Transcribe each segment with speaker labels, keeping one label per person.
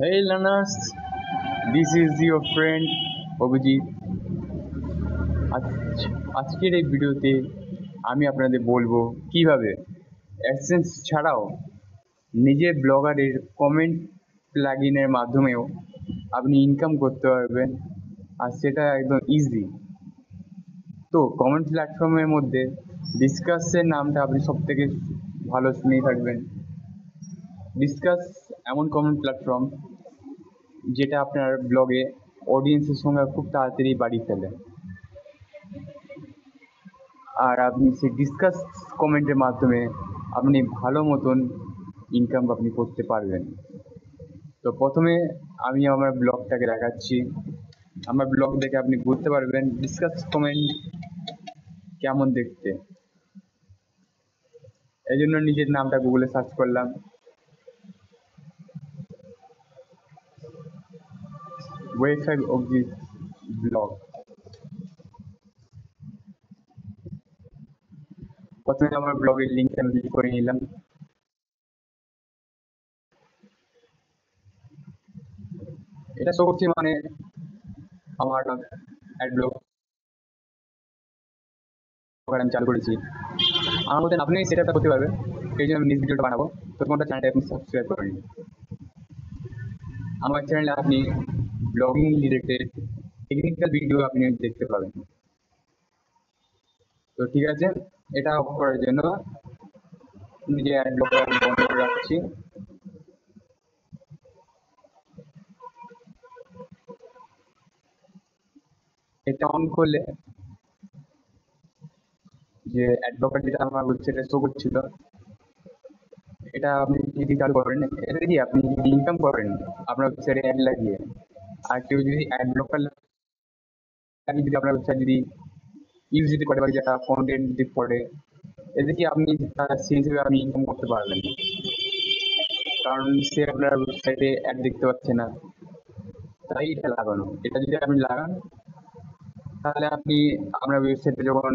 Speaker 1: Hey learners, this is your friend Abhijit. আজকের এই ভিডিওতে আমি আপনাদের বলবো কিভাবে অ্যাডসেন্স ছাড়াও নিজের ব্লগারের কমেন্ট প্লাগইনের মাধ্যমেও আপনি ইনকাম করতে পারবেন, আর সেটা একদম ইজি। তো কমেন্ট প্ল্যাটফর্মের মধ্যে ডিসকাসের নামটা আপনি সব থেকে ভালো শুনেই থাকবেন। ডিসকাস এমন কমেন্ট প্ল্যাটফর্ম যেটা আপনার ব্লগে অডিয়েন্সের সংখ্যা খুব তাড়াতাড়ি বাড়িয়ে ফেলে, আর আপনি সেই ডিসকাস কমেন্টের মাধ্যমে আপনি ভালো মতন ইনকাম আপনি করতে পারবেন। তো প্রথমে আমি আমার ব্লগটাকে দেখাচ্ছি। আমার ব্লগ দেখে আপনি বুঝতে পারবেন ডিসকাস কমেন্ট কেমন দেখতে। এই জন্য নিজের নামটা গুগলে সার্চ করলাম। Website of this blog. প্রথমে আমার ব্লগের লিঙ্ক আমি ক্লিক করে নিলাম। এটা শো করছে মানে আমার অ্যাড ব্লগ আমি চালু করেছি। আমার মতন আপনি সেটা করতে পারবেন। এই জন্য আমি নেক্সট ভিডিওটা বানাবো। তো তোমার চ্যানেলটা আপনি সাবস্ক্রাইব করে নিন। আমার চ্যানেলে আপনি ব্লগিং রিলেটেড টেকনিক্যাল ভিডিও আপনি দেখতে পাবেন। তো ঠিক আছে, এটা অফ করার জন্য নিজে অ্যাড ব্লকটা বন্ধ করে রাখছি। এটা অন করলে যে অ্যাড ব্লকার যেটা আমার ওয়েবসাইটে শো করছিল, এটা আপনি যদি চালু করেন, এটা দিয়ে আপনি যদি ইনকাম করেন আপনার ওয়েবসাইটে অ্যাড লাগিয়ে, আর কেউ যদি অ্যাড ব্লকার লাগিয়ে যদি আপনার ওয়েবসাইট যদি ইউজ যদি করে বা যেটা কন্টেন্ট যদি পড়ে, এতে কি আপনি সেই হিসেবে আপনি ইনকাম করতে পারবেন, কারণ সে আপনার ওয়েবসাইটে অ্যাড দেখতে পাচ্ছে না। তাই এটা লাগানো। এটা যদি আপনি লাগান তাহলে আপনি আপনার ওয়েবসাইটে যখন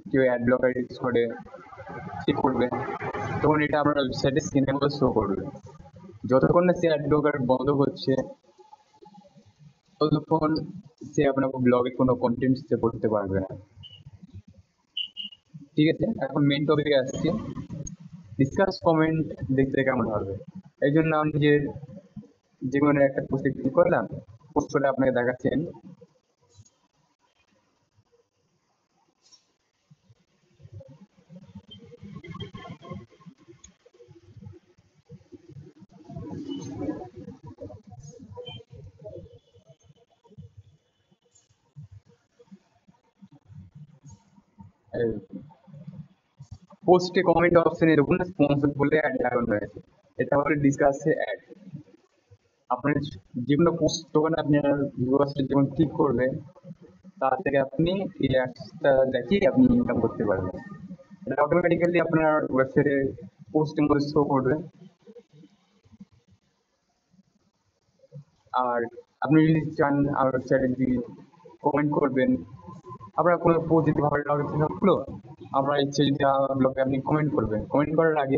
Speaker 1: কেউ অ্যাড ব্লকার ইউজ করে চেক করবে, তখন এটা আপনার ওয়েবসাইটে স্ক্রিনে মতো শো করবে। যতক্ষণ না সে অ্যাড ব্লকার বন্ধ করছে ততক্ষণ সে আপনার ব্লগে কোনো কন্টেন্ট সে করতে পারবে না। ঠিক আছে, এখন মেইন টপিকে আসছি। ডিসকাস কমেন্ট দেখতে কেমন হবে, এই জন্য আমি যে কোনো একটা পোস্টে ক্লিক করলাম। পোস্ট করে আপনাকে দেখাচ্ছেন। পোস্টে কমেন্ট অপশনে দেখুন স্পন্সর বলে অ্যাড লাগানো হয়েছে। এটা হলো ডিসকাসে অ্যাড। আপনার যে কোনো পোস্ট যখন আপনার ভিউয়ার্সরা যখন ক্লিক করবে, তার থেকে আপনি এই অ্যাডসটা দেখিয়ে আপনি ইনকাম করতে পারবেন। এটা অটোমেটিক্যালি আপনার ওয়েবসাইটে পোস্টের মধ্যে শো করবে। আর আপনি যদি চান আমার ওয়েবসাইটে যদি কমেন্ট করবেন, আপনার কোনো পোস্ট যদি ভালো লাগে থাকলো, আপনার ইচ্ছে যদি আমার ব্লগে আপনি কমেন্ট করবেন, কমেন্ট করার আগে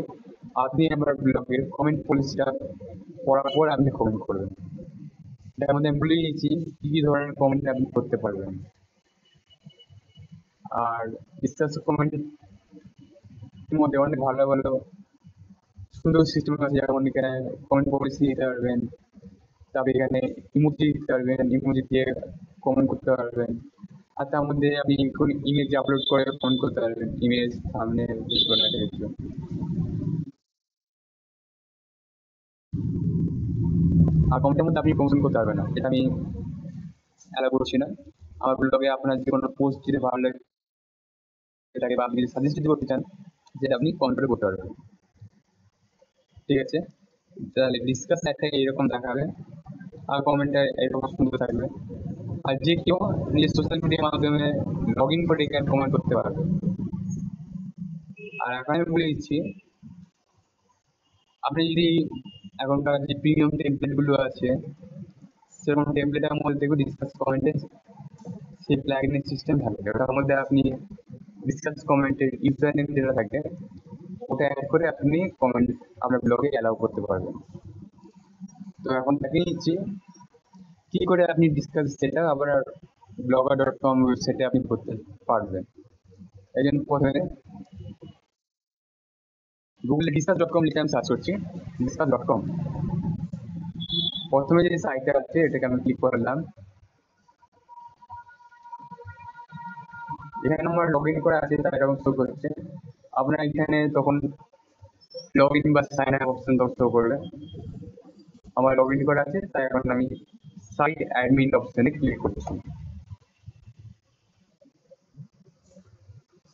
Speaker 1: আপনি আমার ব্লগের কমেন্ট পলিসিটা পড়ার পর আপনি কমেন্ট করবেন। এটার মধ্যে আমি বলে দিয়েছি কি কি ধরনের কমেন্ট আপনি করতে পারবেন। আর ডিসকাস কমেন্টের মধ্যে অনেক ভালো ভালো সুন্দর সিস্টেম আছে, যেমন এখানে কমেন্ট পলিসি দিতে পারবেন, তারপরে এখানে ইমোজি দিতে পারবেন, ইমোজি দিয়ে কমেন্ট করতে পারবেন। আর তার মধ্যে আপনি কোন ইমেজ আপলোড করে কমেন্ট করতে পারবেন, ইমেজ সামনে কিছু। আর কমেন্টের মধ্যে আপনি প্রমোশন করতে পারবেন না, এটা আমি অ্যালাউ করছি না। আমার ব্লগে আপনার যে কোনো পোস্ট যদি ভালো লাগে থাকে বা আপনি যদি সাজেস্ট যদি করতে চান, যেটা আপনি কমেন্ট করে করতে পারবেন। ঠিক আছে, তাহলে ডিসকাস একটা এরকম দেখাবে, আর কমেন্টটা এরকম সুন্দর থাকবে। আর যে কেউ নিজের সোশ্যাল মিডিয়ার মাধ্যমে লগ ইন করে এখানে কমেন্ট করতে পারবে। আর এখন আমি বলে দিচ্ছি, আপনি যদি এখনকার যে প্রিমিয়াম টেমপ্লেটগুলো আছে, সেরকম টেমপ্লেটের মধ্যে দেখুন ডিসকাস কমেন্টে সেই প্লাগইনের সিস্টেম থাকবে। ওটার মধ্যে আপনি ডিসকাস কমেন্টের ইউজার নেম যেটা থাকে, ওটা অ্যাড করে আপনি কমেন্ট আপনার ব্লগে অ্যালাউ করতে পারবেন। তো এখন দেখিয়ে নিচ্ছি কি করে আপনি ডিসকাস সেটা আবার blogger.com ওয়েবসাইটে আপনি করতে পারবেন। এই জন্য প্রথমে গুগলে discuss.com লিখে আমি সার্চ করছি, discuss.com। প্রথমে যে সাইটটা আছে এটাকে আমি ক্লিক করলাম। এখানে আমার লগ ইন করা আছে, তাই এরকম শো করছে। আপনার এখানে তখন লগ ইন বা সাইন আপ অপশন শো করবে। আমার লগ ইন করা আছে, তাই এখন আমি সাইট অ্যাডমিন অপশনে ক্লিক করছি।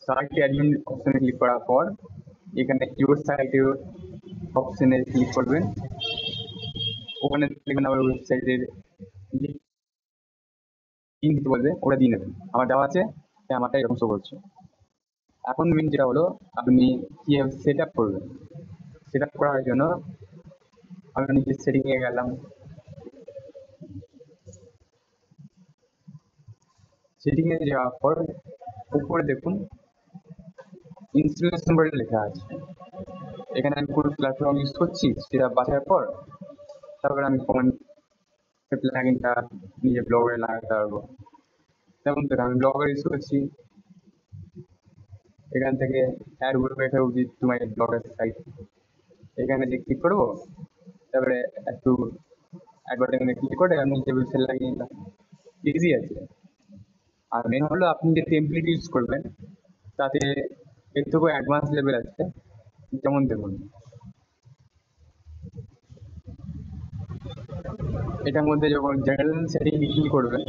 Speaker 1: সাইট অ্যাডমিন অপশনে ক্লিক করার পর এখানে ইউর সাইট অপশনে ক্লিক করবেন। ওখানে দেখবেন আমার ওয়েবসাইটের লিঙ্ক দিতে বলবে, ওটা দিয়ে নেবেন। আমার দেওয়া আছে, তাই আমারটা এরকম শো করছে। এখন মেন যেটা হলো আপনি কিভাবে সেট আপ করবেন। সেট আপ করার জন্য আমি নিজের সেটিংয়ে গেলাম। সেটিংয়ে যাওয়ার পর উপরে দেখুন ইনস্টলেশন বলে লেখা আছে। এখানে আমি কোন প্ল্যাটফর্ম ইউজ করছি সেটা বাছার পর তারপরে আমি কোন প্লাগইনটা নিজের ব্লগে লাগাতে পারবো। যেমন ধরো আমি ব্লগার ইউজ করছি, এখান থেকে add welfare with to my blogger site, এখানে যে ক্লিক করবো, তারপরে একটু অ্যাডভার্টাইজমেন্টে ক্লিক করে আমি নিজের ওয়েবসাইট লাগিয়ে নিলাম। ইজি আছে। আর মেন হলো আপনি যে টেমপ্লেট ইউজ করবেন তাতে এর থেকেও অ্যাডভান্স লেভেল আছে। যেমন দেখুন এটার মধ্যে যখন জেনারেল সেটিং ক্লিক করবেন,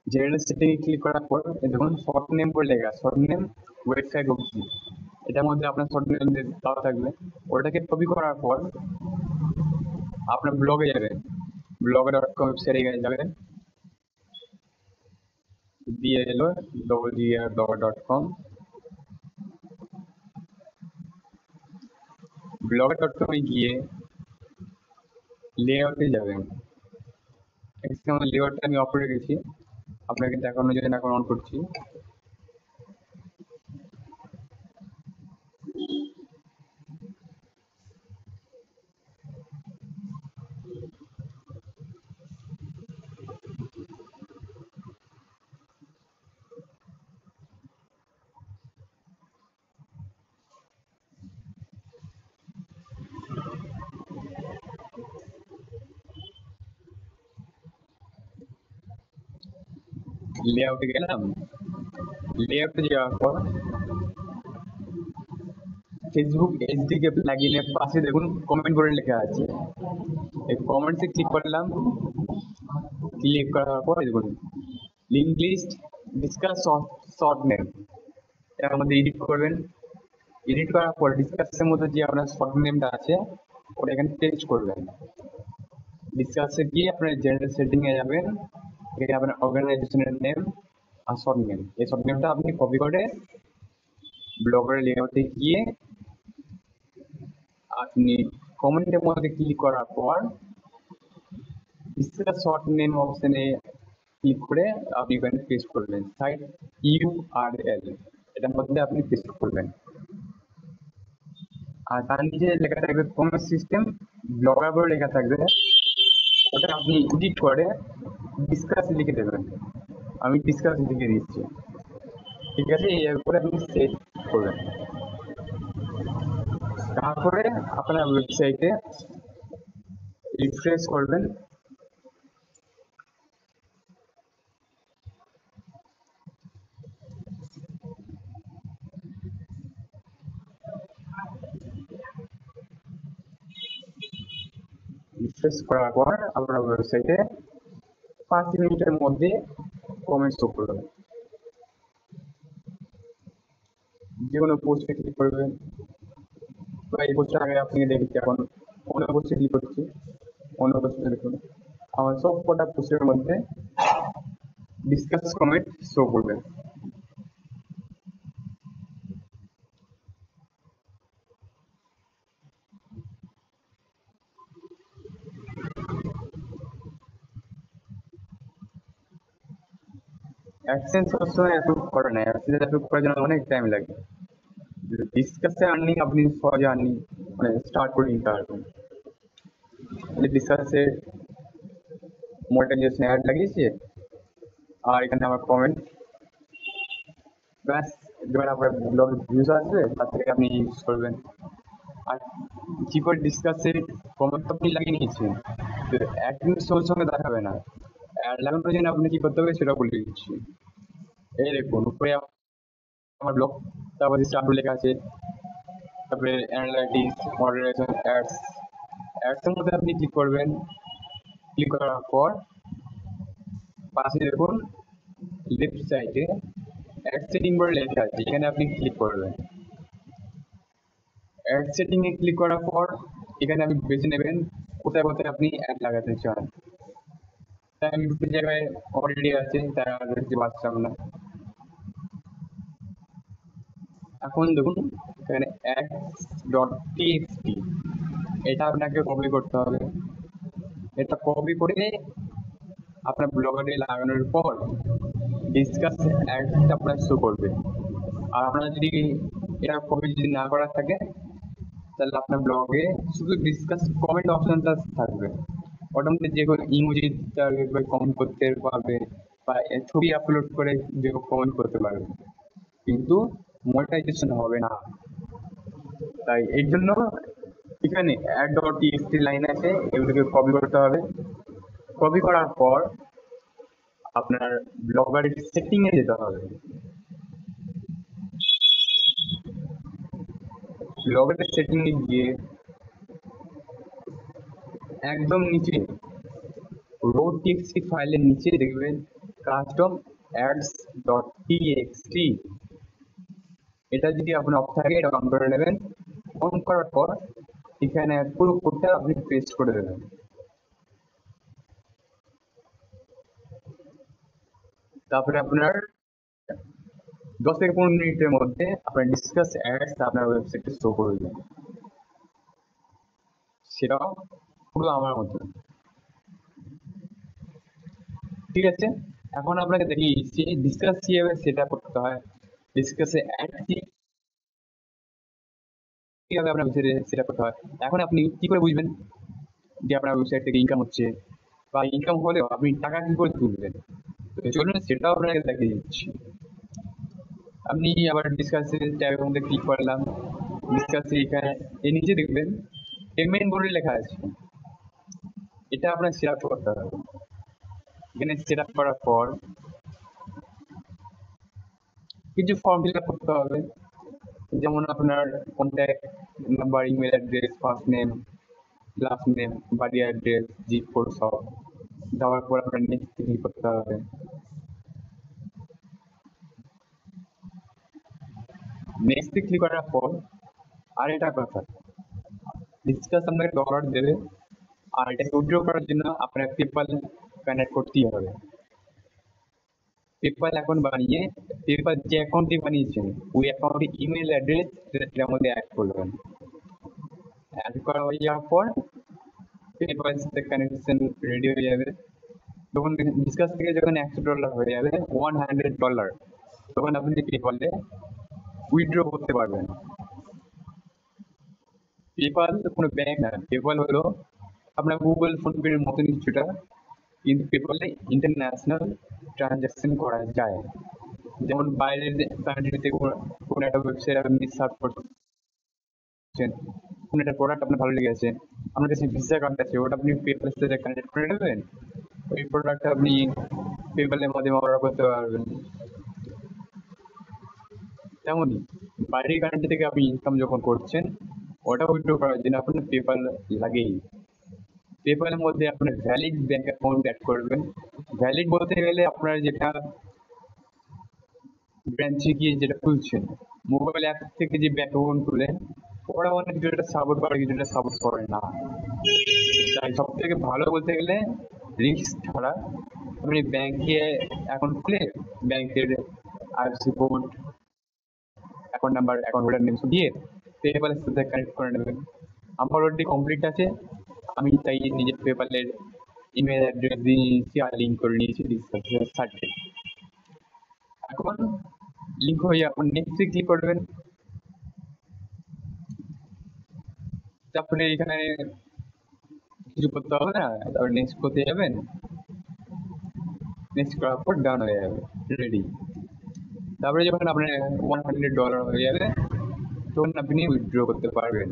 Speaker 1: জেনারেল সেটিং ক্লিক করার পর দেখুন শর্ট নেম বলে লেখা, শর্ট নেম ওয়েবসাইট অবধি। এটার মধ্যে আপনার শর্ট নেম দেওয়া থাকবে, ওটাকে কপি করার পর আপনার ব্লগে যাবেন, blogger.com ওয়েবসাইটে যাবেন, দিয়ে এলো blogger.com। blogger.com এ গিয়ে লেআউটে যাবেন। এখানে আমার লেআউটটা আমি অফ করে রেখেছি, আপনাকে দেখানোর জন্য এখন অন করছি। লেআউটে গেলাম, লেআউটে যাওয়ার পর ফেসবুক এইচডিকে প্লাগইনের পাশে দেখুন কমেন্ট বলে লেখা আছে, এই কমেন্টসে ক্লিক করলাম। ক্লিক করার পর দেখুন link list discuss short name, এর মধ্যে এডিট করবেন। এডিট করার পর ডিসকাসের মধ্যে যে আপনার শর্ট নেমটা আছে ওটা এখানে পেস্ট করবেন। ডিসকাসে গিয়ে আপনার জেনারেল সেটিংয়ে যাবেন, এখানে আপনার অর্গানাইজেশনের নেম আর শর্ট নেম, এই শর্ট নেমটা আপনি কপি করে ব্লগের লেআউটে গিয়ে আপনি কমেন্টের মধ্যে ক্লিক করার পর ডিসকাস শর্ট নেম অপশনে ক্লিক করে আপনি এখানে পেস্ট করবেন সাইট ইউআরএল, এটার মধ্যে আপনি পেস্ট করবেন। আর তার নিচে লেখা থাকবে কমেন্ট সিস্টেম ব্লগার বলে লেখা থাকবে, ওটা আপনি এডিট করে ডিসকাস লিখে দেবেন। আমি ডিসকাস লিখে দিচ্ছি, ঠিক আছে। এরপরে আপনি সেভ করবেন। তারপরে আপনার ওয়েবসাইটে রিফ্রেশ করবেন। রিফ্রেশ করার পর আপনার ওয়েবসাইটে 5 মিনিটের মধ্যে কমেন্ট শো করবে। যে কোনো পোস্টে ক্লিক করবেন, বা এই পোস্টটা আগে আপনি দেখেছি, এখন অন্য পোস্টে ক্লিক করছি, অন্য পোস্টে দেখুন আমার সব কটা পোস্টের মধ্যে ডিসকাস কমেন্ট শো করবে। অ্যাডসেন্স সবসময় অ্যাপ্রুভ করে না, অ্যাডসেন্স অ্যাপ্রুভ করার জন্য অনেক টাইম লাগে। ডিসকাসে আর্নিং আপনি সহজে আর্নিং মানে স্টার্ট করে নিতে পারবেন। ডিসকাসে মনিটাইজেশন অ্যাড লাগিয়েছে, আর এখানে আমার কমেন্ট, ব্যাস। এবার আপনার ব্লগে ভিউজ আসবে, তার থেকে আপনি ইউজ করবেন। আর কি করে ডিসকাসে কমেন্ট আপনি লাগিয়ে নিয়েছেন, তো অ্যাড কিন্তু সঙ্গে সঙ্গে দেখাবে না। অ্যাড লাগানোর জন্য আপনি কি করতে হবে সেটা বলে দিচ্ছি। এই দেখুন উপরে আমার ব্লগ, তারপরে স্টার্ট লেখা আছে, তারপরে অ্যানালাইটিক্স, মডারেশন, অ্যাডস। অ্যাডসের মধ্যে আপনি ক্লিক করবেন। ক্লিক করার পর পাশে দেখুন লেফট সাইডে অ্যাড সেটিং বলে লেখা আছে, এখানে আপনি ক্লিক করবেন। অ্যাড সেটিং এ ক্লিক করার পর এখানে আপনি বেছে নেবেন কোথায় কোথায় আপনি অ্যাড লাগাতে চান। তাই আমি দুটো জায়গায় অলরেডি আছে, তাই আর দেখতে পাচ্ছিলাম না। এখন দেখুন এখানে ads.txt, এটা আপনাকে কপি করতে হবে। এটা কপি করে আপনার ব্লগারে লাগানোর পর ডিসকাস অ্যাডটা আপনার শো করবে। আর আপনার যদি এটা কপি যদি না করা থাকে, তাহলে আপনার ব্লগে শুধু ডিসকাস কমেন্ট অপশনটা থাকবে। ওটার মধ্যে যে কোনো ইমোজি কমেন্ট করতে পারবে, বা ছবি আপলোড করে যে কমেন্ট করতে পারবে, কিন্তু মনিটাইজেশন হবে না। তাই এর জন্য এখানে অ্যাড ডট টিএক্সটি লাইন আছে, এগুলোকে কপি করতে হবে। কপি করার পর আপনার ব্লগারের সেটিং এ যেতে হবে। ব্লগারের সেটিং এ গিয়ে একদম নিচে রো টিএক্সটি ফাইলের নিচে দেখবেন কাস্টম অ্যাডস ডট টিএক্সটি। এটা যদি আপনার অফ থাকে এটা অন করে নেবেন। অন করার পর এখানে পুরো কোডটা আপনি পেস্ট করে দেবেন। তারপরে আপনার 10 থেকে 15 মিনিটের মধ্যে আপনার ডিসকাস অ্যাডস আপনার ওয়েবসাইটে শো করে দেবেন। সেটাও পুরো আমার মতো। ঠিক আছে, এখন আপনাকে দেখিয়ে দিচ্ছি ডিসকাস কিভাবে সেটা করতে হয়। ডিসকাসে অ্যাড কিভাবে আপনার ওয়েবসাইটে সেটা করতে হয়। এখন আপনি কি করে বুঝবেন যে আপনার ওয়েবসাইট থেকে ইনকাম হচ্ছে, বা ইনকাম হলেও আপনি টাকা কি করে তুলবেন? তো চলুন সেটাও আপনাকে দেখিয়ে দিচ্ছি। আপনি আবার ডিসকাসে ট্যাবের মধ্যে ক্লিক করলাম। ডিসকাসে এখানে এর নিচে দেখবেন পেমেন্ট বলে লেখা আছে, এটা আপনার সেট আপ করতে হবে। এখানে সেট আপ করার পর কিছু ফর্ম ফিল আপ করতে হবে, যেমন আপনার contact number, email address, first name, last name, বাড়ি অ্যাড্রেস, জিপ কোড সব দেওয়ার পর আপনার নেক্সট ক্লিক করতে হবে। নেক্সট ক্লিক করার পর আর এটা কথা, ডিসকাস আপনাকে ডলার দেবে, আর এটাকে উইথড্র করার জন্য আপনার পেপাল কানেক্ট করতেই হবে। পেপাল অ্যাকাউন্ট বানিয়ে পেপাল যে অ্যাকাউন্টটি বানিয়েছেন ওই অ্যাকাউন্টে ইমেল অ্যাড্রেস সেটার মধ্যে অ্যাড করবেন। অ্যাড করা হয়ে যাওয়ার পর পেপাল সাথে কানেকশন রেডি হয়ে যাবে। তখন ডিসকাস থেকে যখন $100 হয়ে যাবে, $100, তখন আপনি পেপালে উইথড্র করতে পারবেন। পেপাল কোনো ব্যাংক না, পেপাল হলো আপনার গুগল ফোন পের মতন কিছুটা, কিন্তু পেপালে ইন্টারন্যাশনাল ট্রানজাকশন করা যায়। যেমন বাইরের কান্ট্রিতে কোনো একটা ওয়েবসাইট আপনি সার্চ করছেন, কোনো একটা প্রোডাক্ট আপনার ভালো লেগেছে, আপনার কাছে ভিসা কার্ড আছে, ওটা আপনি পেপালের সাথে কানেক্ট করে নেবেন, ওই প্রোডাক্টটা আপনি পেপালের মাধ্যমে অর্ডার করতে পারবেন। তেমনই বাইরের কান্ট্রি থেকে আপনি ইনকাম যখন করছেন, ওটা উইথড্র করার জন্য আপনার পেপাল লাগেই। পেপালের মধ্যে আপনার ভ্যালিড ব্যাংক অ্যাকাউন্ট অ্যাড করবেন। ভ্যালিড বলতে গেলে আপনার যেটা ব্রাঞ্চে গিয়ে যেটা খুলছেন, মোবাইল অ্যাপ থেকে যে ব্যাংক অ্যাকাউন্ট খুলেন, ওরা অনেক কিছুটা সাপোর্ট করে, কিছুটা সাপোর্ট করে না। তাই সব থেকে ভালো বলতে গেলে রিস্ক ছাড়া আপনি ব্যাংকে অ্যাকাউন্ট খুলে ব্যাংকের IFSC code, account number, account holder name দিয়ে পেপালের সাথে কানেক্ট করে নেবেন। আমার অলরেডি কমপ্লিট আছে, আমি তাই নিজের পেপালের ইমেল অ্যাড্রেস দিয়ে নিয়েছি আর লিঙ্ক করে নিয়েছি ডিসক্রিপশনের সাথে। এখন লিঙ্ক হয়ে আপনি নেক্সটে ক্লিক করবেন। তারপরে এখানে কিছু করতে হবে না, তারপর নেক্সট করতে যাবেন। নেক্সট করার পর ডান হয়ে যাবে, রেডি। তারপরে যখন আপনার $100 হয়ে যাবে তখন আপনি উইথড্র করতে পারবেন।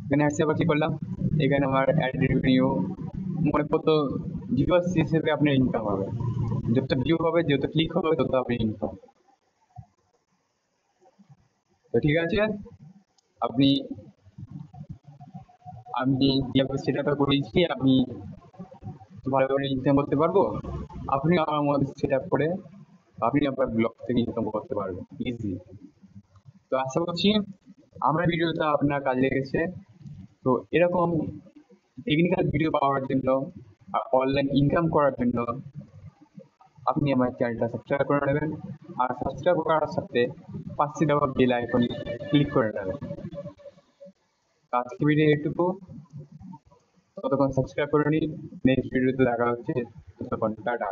Speaker 1: এখানে আসছে আবার কি করলাম, এখানে আমার অ্যাড রেভিনিউ মানে কত ভিউয়ার্স হিসেবে আপনার ইনকাম হবে, যত ভিউ হবে যত ক্লিক হবে তত আপনি ইনকাম। তো ঠিক আছে, আপনি আমি যেভাবে সেটা করেছি আমি ভালোভাবে ইনকাম করতে পারবো, আপনি আমার মধ্যে সেট আপ করে আপনি আপনার ব্লগ থেকে ইনকাম করতে পারবেন ইজি। তো আশা করছি আমার ভিডিওটা আপনার কাজে লেগেছে। তো এরকম টেকনিক্যাল ভিডিও পাওয়ার জন্য আর অনলাইন ইনকাম করার জন্য আপনি আমার চ্যানেলটা সাবস্ক্রাইব করে নেবেন, আর সাবস্ক্রাইব করার সাথে পাশে দেওয়া বেল আইকনে ক্লিক করে নেবেন। আজকে ভিডিও এটুকু, ততক্ষণ সাবস্ক্রাইব করে নিন। নেক্সট ভিডিওতে দেখা হচ্ছে, ততক্ষণ টাটা।